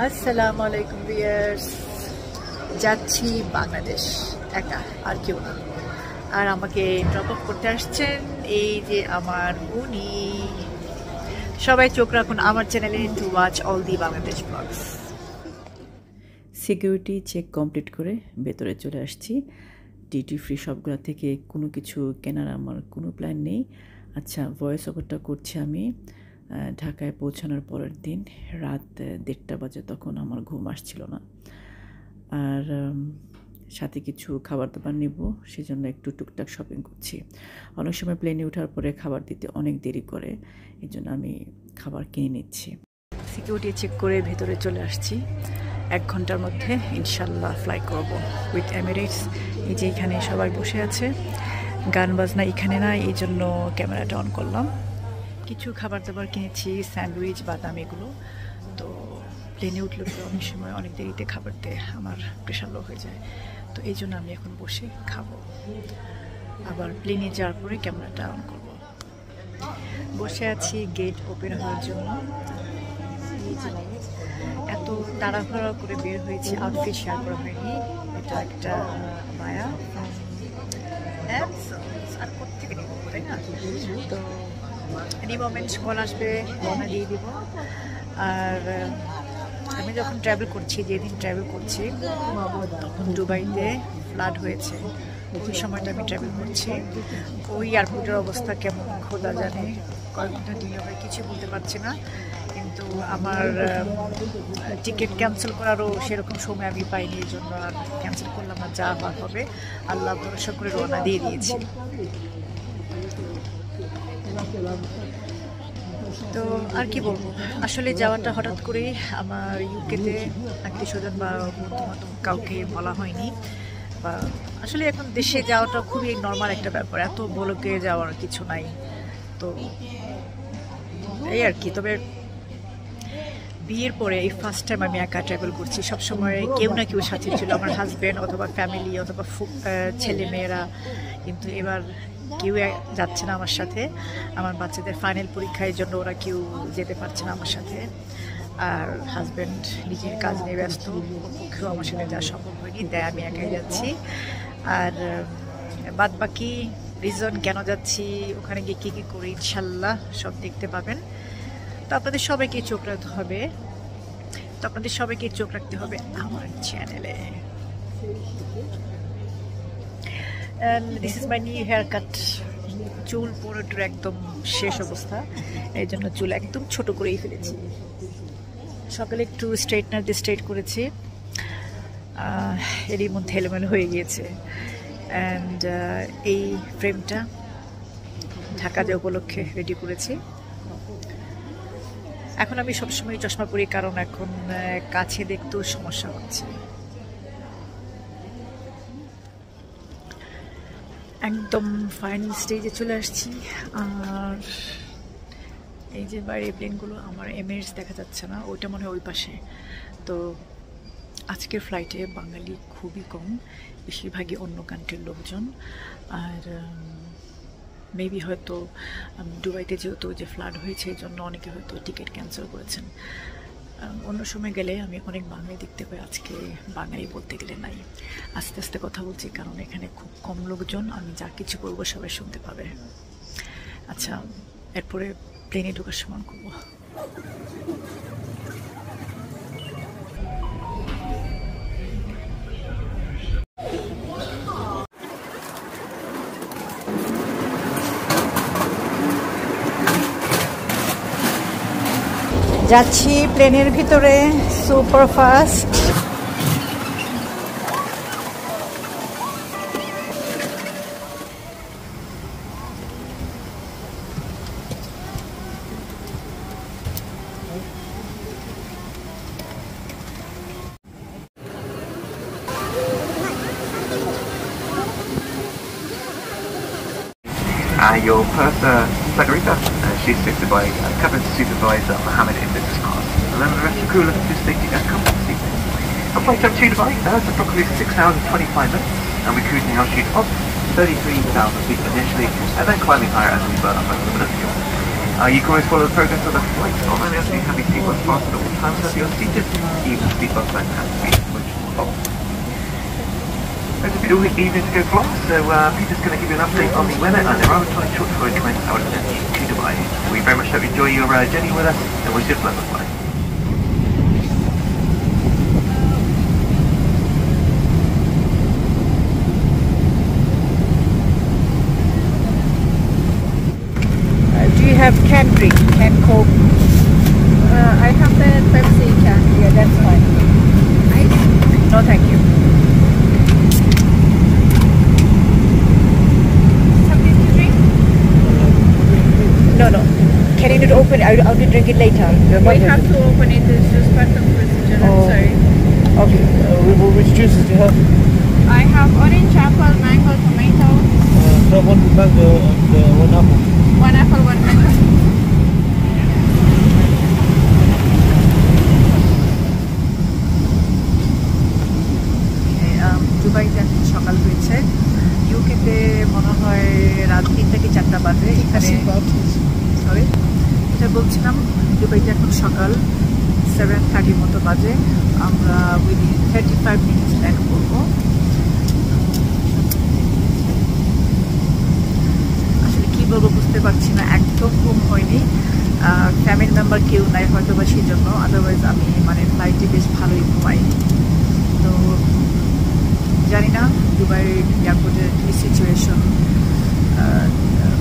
আসসালামু আলাইকুম ভিউয়ার্স, যাচ্ছি বাংলাদেশ একা, আর কেউ না। আর আমাকে ড্রপ আপ করতে আসছেন এই যে আমার উনি। সবাই চোখ রাখুন আমার চ্যানেলে to watch all the Bangladesh vlogs. Security check complete করে ভেতরে চলে আসছি। ডিউটি ফ্রি শপগুলো থেকে কোনো কিছু কেনার আমার কোনো প্ল্যান নেই। আচ্ছা, ভয়েস ওভারটা করছি আমি ঢাকায় পৌঁছানোর পরের দিন রাত 1:30 বাজে। তখন আমার ঘুম আসছিল না, আর সাথে কিছু খাবার দাবার নেব, সেজন্য একটু টুকটাক শপিং করছি। অনেক সময় প্লেনে ওঠার পরে খাবার দিতে অনেক দেরি করে, এই জন্য আমি খাবার কিনে নিচ্ছি। সিকিউরিটি চেক করে ভেতরে চলে আসছি। 1 ঘন্টার মধ্যে ইনশাল্লাহ ফ্লাই করব উইথ এমিরেটস। এই যে এখানে সবাই বসে আছে, গান বাজনা এখানে না, এই জন্য ক্যামেরাটা অন করলাম। কিছু খাবার দাবার কিনেছি, স্যান্ডউইচ, বাদাম, এগুলো। তো প্লেনে উঠলে তো অনেক সময় অনেক দেরিতে খাবার দেয়, আমার প্রেশার লো হয়ে যায়, তো এই জন্য আমি এখন বসে খাবো। আবার প্লেনে যাওয়ার পরে ক্যামেরাটা অন করব। বসে আছি গেট ওপেন হওয়ার জন্য। এত তাড়াহুড়া করে বের হয়েছি, আউটফিট শেয়ার করা হয়নি। এটা একটা মায়া আর কোথেকে নিব, তাই না? তো এনি মোমেন্টস কল আসবে, রওনা দিয়ে দিব। আর আমি যখন ট্রাভেল করছি, যেদিন ট্রাভেল করছি তখন দুবাইতে ফ্লাড হয়েছে। ওই সময়টা আমি ট্রাভেল করছি। ওই এয়ারপোর্টের অবস্থা কেমন খোদা জানে, কয়েক ঘন্টা ডিলে হয়, কিছু বলতে পারছি না। কিন্তু আমার টিকিট ক্যান্সেল করারও সেরকম সময় আমি পাইনি, এই জন্য আর ক্যান্সেল করলাম না। যা হবে আল্লাহ ভরসা করে রওনা দিয়ে দিয়েছি। তো আর কি বলবো, আসলে যাওয়াটা হঠাৎ করেই, আমার ইউকেতে আত্মীয় স্বজন বা বন্ধু বান্ধব কাউকে বলা হয়নি। বা আসলে এখন দেশে যাওয়াটা খুবই নর্মাল একটা ব্যাপার, এত বলকে যাওয়ার কিছু নাই। তো এই আর কি। তবে বিয়ের পরে এই ফার্স্ট টাইম আমি একা ট্রাভেল করছি। সবসময় কেউ না কেউ সাথে ছিল, আমার হাজব্যান্ড অথবা ফ্যামিলি অথবা ছেলে মেয়েরা, কিন্তু এবার কেউ যাচ্ছে না আমার সাথে। আমার বাচ্চাদের ফাইনাল পরীক্ষার জন্য ওরা কেউ যেতে পারছে না আমার সাথে। আর হাজব্যান্ড নিজের কাজ নিয়ে ব্যস্ত, ওর পক্ষেও আমার সাথে যাওয়া সম্ভব হয়নি, তাই আমি একাই যাচ্ছি। আর বাদ বাকি রিজন কেন যাচ্ছি, ওখানে গিয়ে কী কী করি ইনশাল্লাহ সব দেখতে পাবেন। তো আপনাদের সবাইকে চোখ রাখতে হবে, আমার চ্যানেলে। And this is my new haircut. চুল পুরোটার একদম শেষ অবস্থা, এই জন্য চুল একদম ছোট করেই ফেলেছি। সকালে একটু স্ট্রেটনার দিয়ে স্ট্রেট করেছি, এরই মধ্যে এলোমেলো হয়ে গিয়েছে। অ্যান্ড এই ফ্রেমটা ঢাকা যে উপলক্ষে রেডি করেছি। এখন আমি সবসময় চশমা পরি, কারণ এখন কাছে দেখতেও সমস্যা হচ্ছে। একদম ফাইনাল স্টেজে চলে আসছি। আর এই যে বাইরে প্লেনগুলো, আমার এমিরেটস দেখা যাচ্ছে না, ওইটা মনে হয় ওই পাশে। তো আজকের ফ্লাইটে বাঙালি খুবই কম, বেশিরভাগই অন্য কান্ট্রির লোকজন। আর মেবি হয়তো দুবাইতে যেহেতু যে ফ্লাড হয়েছে, এই জন্য অনেকে হয়তো টিকিট ক্যান্সেল করেছেন। অন্য সময় গেলে আমি অনেক বাঙালি দেখতে পাই, আজকে বাঙালি বলতে গেলে নাই। আস্তে আস্তে কথা বলছি, কারণ এখানে খুব কম লোকজন, আমি যা কিছু বলবো সবাই শুনতে পাবে। আচ্ছা, এরপরে প্লেনে ঢোকার সময় করবো। যাচ্ছি প্লেনের ভিতরে, super fast. Your purser, Federica, she's assisted by cabin supervisor Mohammed in business class, and then the rest of the crew looking to safety at comfort this evening. Our flight time to Dubai is approximately 6 hours and 25 minutes, and we're cruising altitude of 33,000 feet initially, and then climbing higher as we burn up over the fuel. You can always follow the progress of the flight. Not only are you having seatbelts fastened at all times as you're seated, even seatbelt signs have to be switched off. It's a beautiful evening to go fly, so Peter's going to give you an update on the weather and there are time short for a commence our journey to Dubai. We very much hope you enjoy your journey with us and wish you a pleasant flight. Do you have canned drink, canned Coke? I have the Pepsi can. Yeah, that's fine. Ice? No, thank you. Something to drink? No, no. Can you not open? I'll drink it later. We have to open it. It's just part of procedure. I'm Oh. sorry. Okay. Which juices do you have? I have orange, apple, mango, tomato. No, one mango and one apple. One apple, one mango. দুবাইতে এখন সকাল হয়েছে, ইউকেতে মনে হয় রাত 3টা কি 4টা বাজে। এখানে সরি, এটা বলছিলাম দুবাইতে এখন সকাল 7:30 মতো বাজে। আমরা উইদিন 35 মিনিটস ল্যান্ড করবো। আসলে কি বলবো বুঝতে পারছি না, একদম ঘুম হয়নি। ফ্যামিলি মেম্বার কেউ নাই হয়তো বা সেই জন্য, আদারওয়াইজ আমি মানে ফ্লাইটে বেশ ভালোই ঘুমাই। তো জানি না দুবাই এয়ারপোর্টের কী সিচুয়েশন,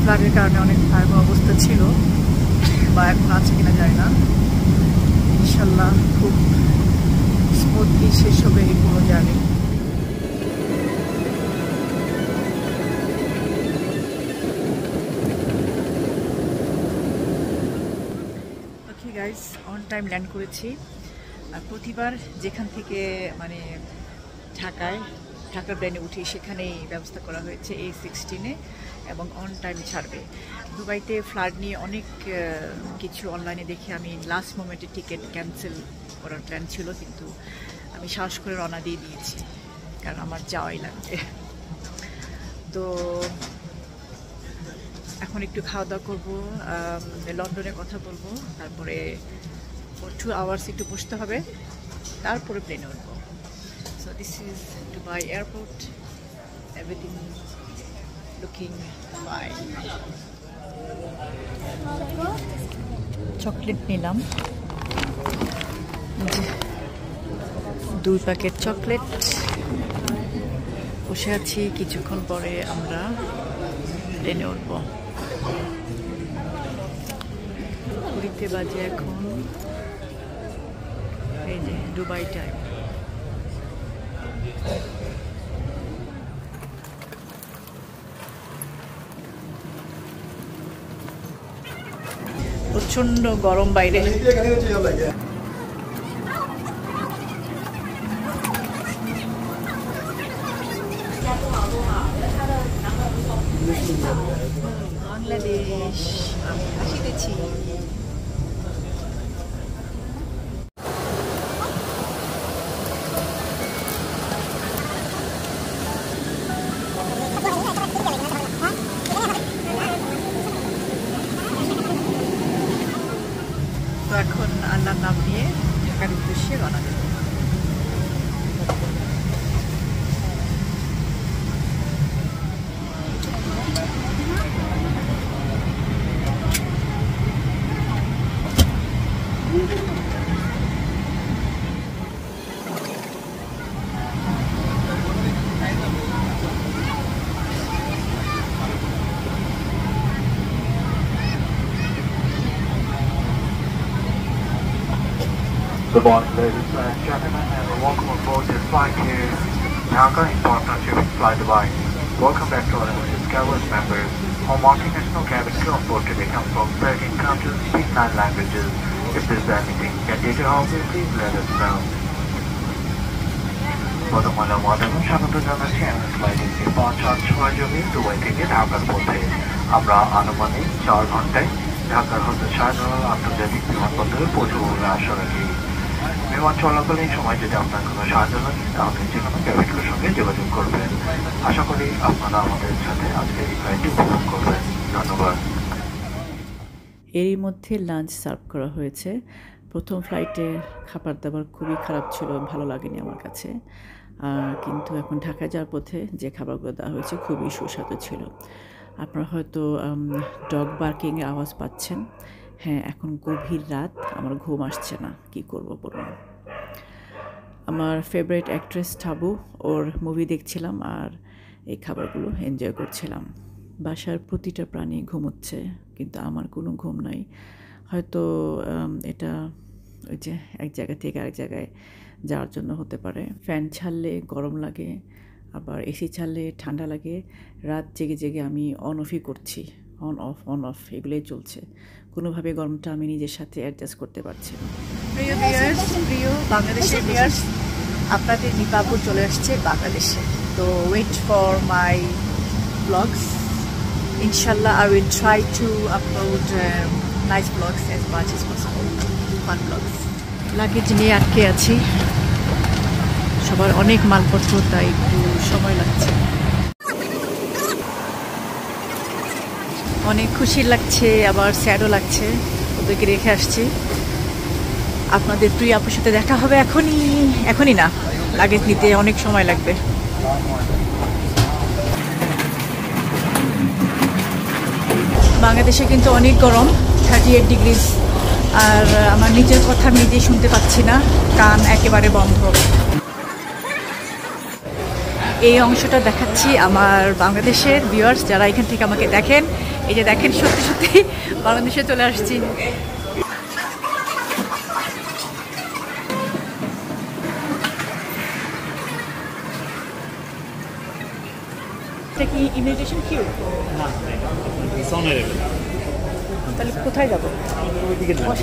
ফ্লাডের কারণে অনেক ভয়াবহ অবস্থা ছিল বা এখন আছে কিনা জানি না। ইনশাল্লাহ খুব স্মুথলি শেষ হবে এই পুরো journey. Okay guys, on time land করেছি। আর প্রতিবার যেখান থেকে মানে ঢাকার প্লেনে উঠি সেখানেই ব্যবস্থা করা হয়েছে A16-এ এবং অন টাইম ছাড়বে। দুবাইতে ফ্লাড নিয়ে অনেক কিছু অনলাইনে দেখে আমি লাস্ট মোমেন্টে টিকিট ক্যান্সেল করার প্ল্যান ছিল, কিন্তু আমি সাহস করে রওনা দিয়ে দিয়েছি কারণ আমার যাওয়াই লাগবে। তো এখন একটু খাওয়া দাওয়া করবো, লন্ডনে কথা বলবো, তারপরে 2 আওয়ার্স একটু বসতে হবে, তারপরে প্লেনে উঠবো। So this is Dubai airport, everything looking fine. Chocolate নিলাম, 2 প্যাকেট চকলেট। বসে আছি, কিছুক্ষণ পরে আমরা প্লেনে উঠব। ঘড়িতে বাজে এখন এই যে দুবাই টাইম। প্রচন্ড গরম বাইরে। বাংলাদেশ আমি আসিতেছি। তো এখন আল্লাহর নাম নিয়ে ঢাকার উদ্দেশ্যে রওনা দেব। Good morning, ladies and gentlemen, and welcome aboard this flight to Dhaka in partnership with Fly Dubai. Welcome back to our Skyward members. Our multinational cabin crew on board today comes from 13 countries, speak 9 languages. If there's anything you can do to help you, please let us know. বর্তমানে আমাদের স্বাগত জানাচ্ছি আমি ফ্লাইটে 5-6 জমি Dubai থেকে ঢাকার পথে। আমরা আনুমানিক 4 ঘন্টায় ঢাকার হজরত শাহজালাল আন্তর্জাতিক বিমানবন্দরে পৌঁছব বলে আশা রাখি। বিমান চলাকালীন সময় যদি আপনার কোনো সাহায্য লাগে তাহলে যে কোনো ক্যাবিন ক্রুর সঙ্গে যোগাযোগ করবেন। আশা করি আপনারা আমাদের সাথে আজকে এই ফ্লাইটটি উপভোগ করবেন। ধন্যবাদ। এরই মধ্যে লাঞ্চ সার্ভ করা হয়েছে। প্রথম ফ্লাইটে খাবার দাবার খুবই খারাপ ছিল, ভালো লাগেনি আমার কাছে। কিন্তু এখন ঢাকায় যাওয়ার পথে যে খাবারগুলো দেওয়া হয়েছে খুবই সুস্বাদু ছিল। আপনারা হয়তো ডগ বার্কিংয়ের আওয়াজ পাচ্ছেন। হ্যাঁ, এখন গভীর রাত, আমার ঘুম আসছে না, কি করব বলুন। আমার ফেভারিট অ্যাক্ট্রেস টাবু, ওর মুভি দেখছিলাম আর এই খাবারগুলো এনজয় করছিলাম। বাসার প্রতিটা প্রাণী ঘুমোচ্ছে, কিন্তু আমার কোনো ঘুম নাই। হয়তো এটা ওই যে এক জায়গা থেকে আরেক জায়গায় যাওয়ার জন্য হতে পারে। ফ্যান ছাড়লে গরম লাগে, আবার এসি ছাড়লে ঠান্ডা লাগে। রাত জেগে জেগে আমি অন অফই করছি, অন অফ এগুলোই চলছে। কোনোভাবে গরমটা আমি নিজের সাথে অ্যাডজাস্ট করতে পারছি না। প্রিয় ভিউয়ার্স, প্রিয় বাংলাদেশের ভিউয়ার্স, আপনাদের নিপাপুর চলে আসছে বাংলাদেশে। তো ওয়েট ফর মাই ব্লগস। ইনশাল্লাহ I will try to upload nice vlogs as much as possible, fun vlogs. Luggage নিয়ে আটকে আছি, সবার অনেক মালপত্র, তাই একটু সময় লাগছে। অনেক খুশি লাগছে, আবার স্যাডও লাগছে। ওদেরকে রেখে আসছি। আপনাদের প্রিয় আপুর সাথে দেখা হবে এখনই না, লাগেজ নিতে অনেক সময় লাগবে। বাংলাদেশে কিন্তু অনেক গরম, 38 ডিগ্রি, আর আমার নিজের কথা আমি নিজেই শুনতে পাচ্ছি না, কান একেবারে বন্ধ। এই অংশটা দেখাচ্ছি আমার বাংলাদেশের ভিউয়ার্স যারা এখান থেকে আমাকে দেখেন। এই যে দেখেন, সত্যি সত্যি বাংলাদেশে চলে আসছি। এটা কি ইমিগ্রেশন কিউ? তাহলে কোথায় যাবো?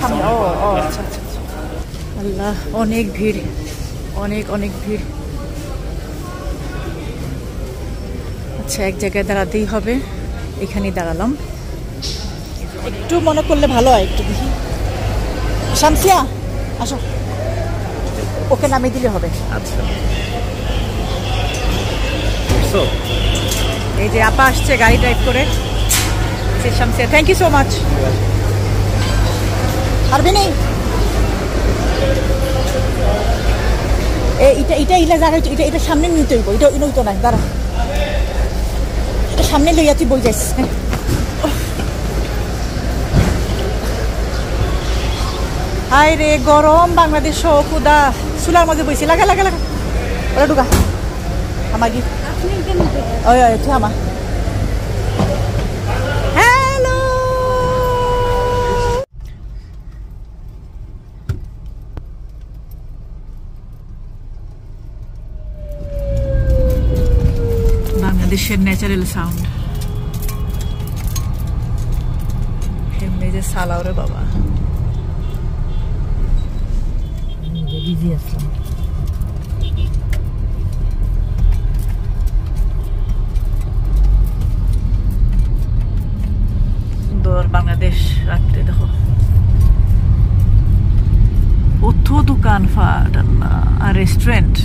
সামনে। ও আচ্ছা আচ্ছা। আল্লাহ, অনেক ভিড়, অনেক ভিড়। আচ্ছা, এক জায়গায় দাঁড়াতেই হবে, এখানেই দাঁড়ালাম। একটু মনে করলে ভালো হয়, একটু দেখি। শামসিয়া আসো, ওকে নামিয়ে দিলে হবে। আচ্ছা। এই যে আপা আসছে গাড়ি ড্রাইভ করে। Shamsia, thank you so much. পারবে নেই এটা জায়গা, এটা সামনে নিতে হইব, এটা নইতো না, দাঁড়া, এটা সামনে লইয়া তুই বই যাইস। হায় রে গরম, বাংলাদেশ খুদা, চুলার মাঝে বইছি। লাগা ওরা ঢুকা আমার কি ওই তুই আমার। হ্যালো, বাংলাদেশের ন্যাচারাল সাউন্ড। এমনি যে সালাও রে বাবা। সুন্দর বাংলাদেশ রাত্রে, দেখো কত দোকান ফাট আর রেস্টুরেন্ট।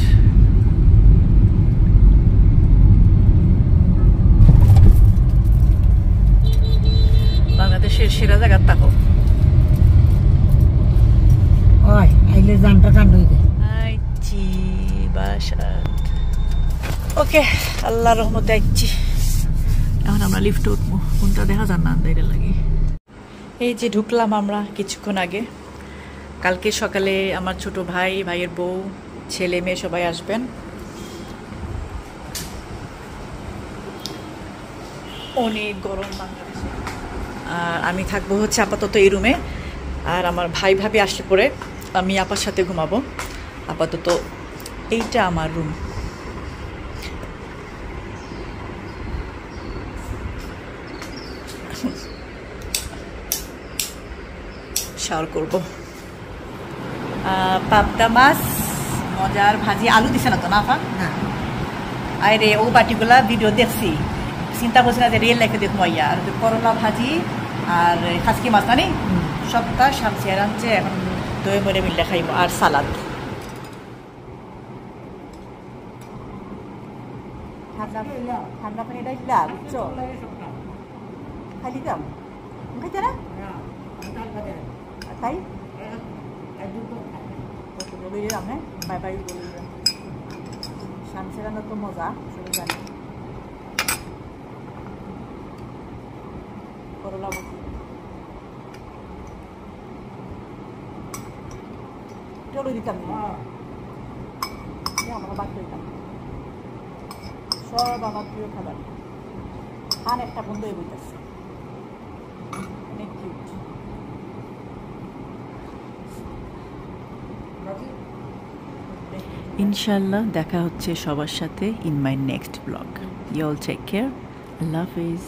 বাংলাদেশের সেরা জায়গা থাকো। ওকে, আল্লাহ রহমতে আইছি। এখন আমরা লিফটে উঠবো, কোনটা দেখা যান না আন্দাইরে লাগে। এই যে ঢুকলাম আমরা কিছুক্ষণ আগে। কালকে সকালে আমার ছোট ভাই, ভাইয়ের বউ, ছেলে মেয়ে সবাই আসবেন। অনেক গরম বাংলাদেশে। আর আমি থাকবো হচ্ছে আপাতত এই রুমে, আর আমার ভাই ভাবি আসলে পরে আমি আপার সাথে ঘুমাবো। আপাতত এইটা আমার রুম। শাওয়ার করব। পাবদা মাছ, মজার ভাজি, আলু দিছে না তো? না আপা, না। আরে ও বাটিগুলা ভিডিও দেখছি, চিন্তা করছি না যে রিয়েল লাইফে দেখবো। আর করলা ভাজি আর খাসকি মাছ, না সবটা শামসিয়া রাঁধছে। এখন দই মরে মিললে খাইব, আর সালাদ। ঠান্ডা পানি বুঝছো, খালি দাম খাইতে না। তাই বলে দিলাম হ্যাঁ, বাই বাই বলে দিলাম। শামসের রান্না তো মজা, সবাই জানি। করলা বসি চলো দিতাম না, আমরা বাদ দিতাম। সব আমার প্রিয় খাবার, খান একটা বন্ধ হয়ে বইতেছে, অনেক কিউট। ইনশাল্লাহ দেখা হচ্ছে সবার সাথে in my next vlog. You all take care. আল্লাহ হাফিজ।